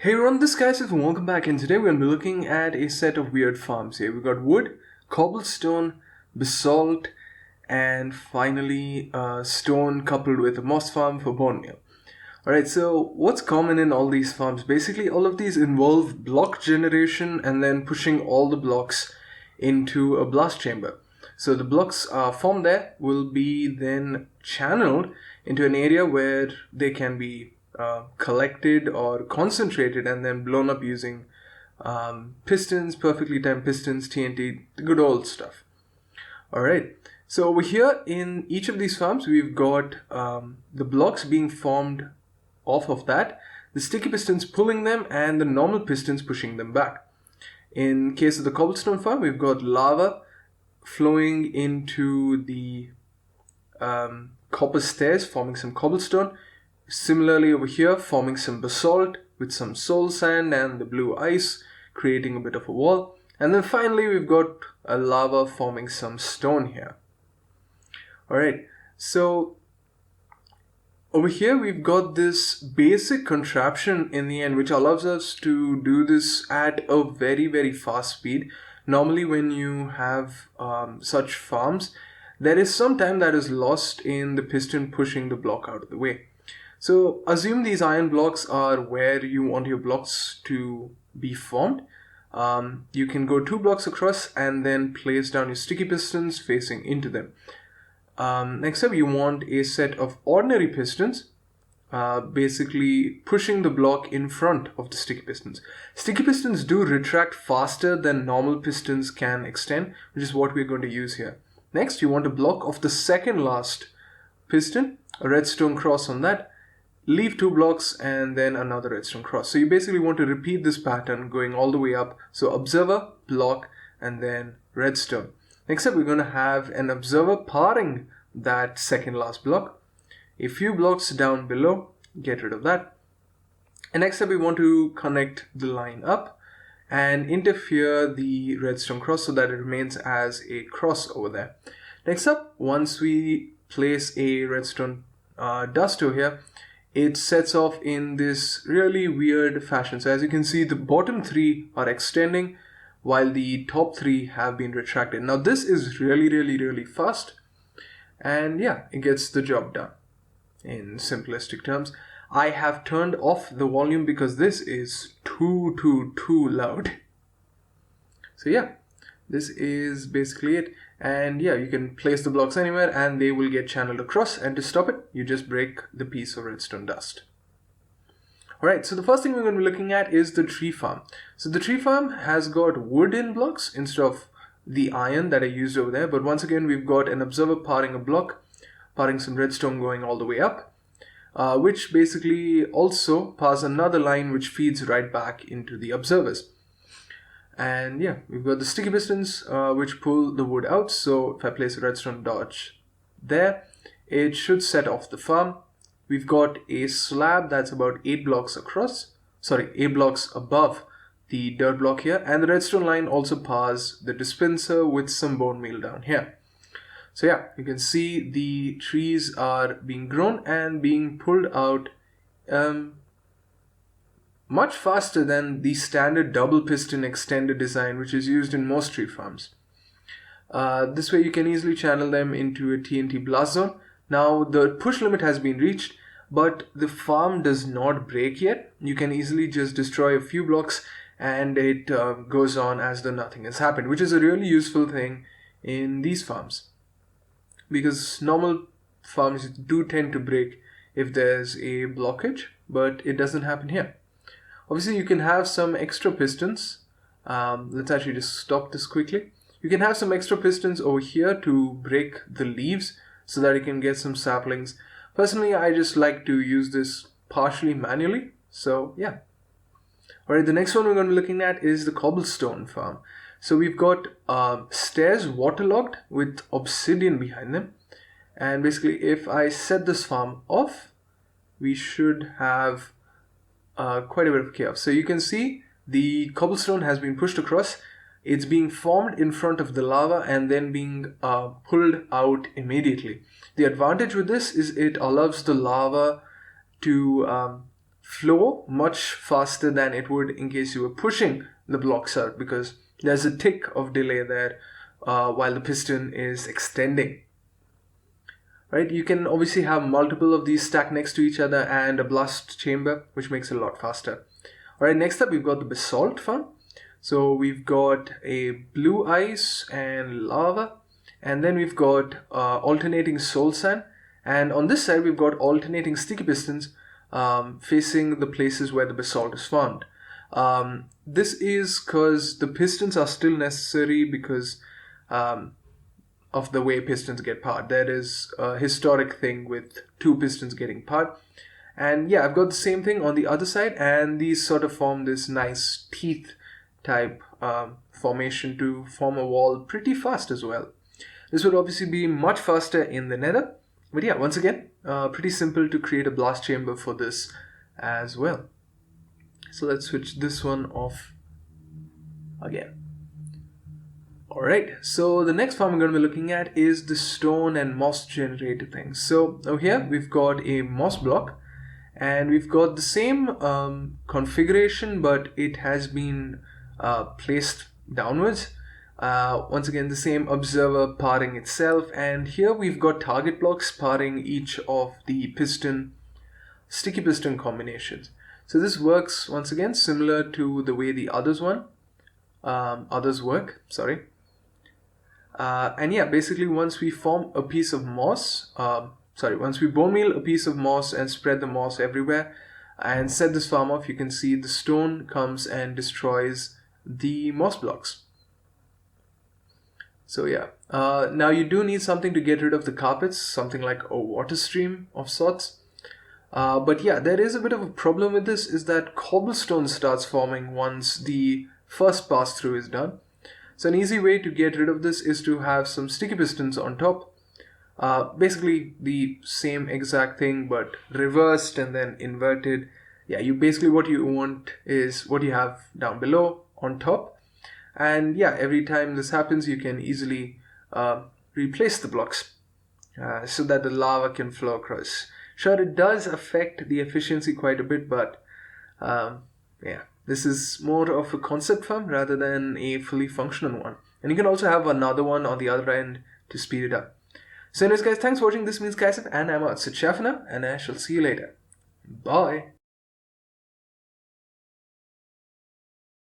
Hey everyone, this guy's and welcome back, and today we're going to be looking at a set of weird farms here. We've got wood, cobblestone, basalt, and finally stone coupled with a moss farm for bone meal. Alright, so what's common in all these farms? Basically, all of these involve block generation and then pushing all the blocks into a blast chamber. So the blocks formed there will be then channeled into an area where they can be collected or concentrated and then blown up using pistons, perfectly timed pistons, TNT, the good old stuff. Alright, so over here in each of these farms we've got the blocks being formed off of that, the sticky pistons pulling them and the normal pistons pushing them back. In case of the cobblestone farm, we've got lava flowing into the copper stairs, forming some cobblestone. Similarly over here, forming some basalt with some soul sand and the blue ice, creating a bit of a wall. And then finally we've got a lava forming some stone here. Alright, so over here we've got this basic contraption in the end which allows us to do this at a very fast speed. Normally when you have such farms, there is some time that is lost in the piston pushing the block out of the way. So assume these iron blocks are where you want your blocks to be formed. You can go 2 blocks across and then place down your sticky pistons facing into them. Next up, you want a set of ordinary pistons, basically pushing the block in front of the sticky pistons. Sticky pistons do retract faster than normal pistons can extend, which is what we're going to use here. Next, you want a block of the second last piston, a redstone cross on that. Leave 2 blocks and then another redstone cross. So you basically want to repeat this pattern going all the way up. So observer, block, and then redstone. Next up, we're going to have an observer parting that second last block. A few blocks down below, get rid of that. And next up, we want to connect the line up and interfere the redstone cross so that it remains as a cross over there. Next up, once we place a redstone dust over here, it sets off in this really weird fashion. So as you can see, the bottom 3 are extending while the top 3 have been retracted. Now this is really fast, and yeah, it gets the job done. In simplistic terms, I have turned off the volume because this is too loud. So yeah, this is basically it. And yeah, you can place the blocks anywhere and they will get channeled across, and to stop it, you just break the piece of redstone dust. Alright, so the first thing we're going to be looking at is the tree farm. So the tree farm has got wooden blocks instead of the iron that I used over there, but once again we've got an observer parting a block, parting some redstone going all the way up, which basically also pass another line which feeds right back into the observers. And yeah, we've got the sticky pistons which pull the wood out. So if I place a redstone dodge there, it should set off the farm. We've got a slab that's about 8 blocks across, 8 blocks above the dirt block here, and the redstone line also passes the dispenser with some bone meal down here. So yeah, you can see the trees are being grown and being pulled out much faster than the standard double piston extended design which is used in most tree farms. This way you can easily channel them into a TNT blast zone. Now the push limit has been reached, but the farm does not break yet. You can easily just destroy a few blocks and it goes on as though nothing has happened, which is a really useful thing in these farms, because normal farms do tend to break if there's a blockage, but it doesn't happen here. Obviously, you can have some extra pistons. Let's actually just stop this quickly. You can have some extra pistons over here to break the leaves so that you can get some saplings. Personally, I just like to use this partially manually. So yeah. Alright, the next one we're going to be looking at is the cobblestone farm. So we've got stairs waterlogged with obsidian behind them. And basically, if I set this farm off, we should have quite a bit of chaos. So you can see the cobblestone has been pushed across. It's being formed in front of the lava and then being pulled out immediately. The advantage with this is it allows the lava to flow much faster than it would in case you were pushing the blocks out, because there's a tick of delay there while the piston is extending. Right, you can obviously have multiple of these stacked next to each other and a blast chamber, which makes it a lot faster. All right, next up we've got the Basalt farm. So we've got a blue ice and lava, and then we've got alternating soul sand, and on this side we've got alternating sticky pistons facing the places where the basalt is found. This is because the pistons are still necessary because of the way pistons get powered. There is a historic thing with 2 pistons getting powered. And yeah, I've got the same thing on the other side, and these sort of form this nice teeth type formation to form a wall pretty fast as well. This would obviously be much faster in the nether, but yeah, once again, pretty simple to create a blast chamber for this as well. So let's switch this one off again. Alright, so the next farm we're going to be looking at is the stone and moss generator thing. So over here we've got a moss block, and we've got the same configuration, but it has been placed downwards. Once again, the same observer powering itself, and here we've got target blocks powering each of the sticky piston combinations. So this works once again similar to the way the others work. And yeah, basically once we form a piece of moss, once we bone meal a piece of moss and spread the moss everywhere and set this farm off, you can see the stone comes and destroys the moss blocks. So yeah, now you do need something to get rid of the carpets, something like a water stream of sorts. But yeah, there is a bit of a problem with this, is that cobblestone starts forming once the first pass through is done. So an easy way to get rid of this is to have some sticky pistons on top. Basically the same exact thing but reversed and then inverted. Yeah, what you want is what you have down below on top. And yeah, every time this happens you can easily replace the blocks so that the lava can flow across. Sure, it does affect the efficiency quite a bit, but yeah, this is more of a concept farm rather than a fully functional one. And you can also have another one on the other end to speed it up. So anyways guys, thanks for watching. This means Kaisif, and I'm out. So ciao for now, and I shall see you later. Bye.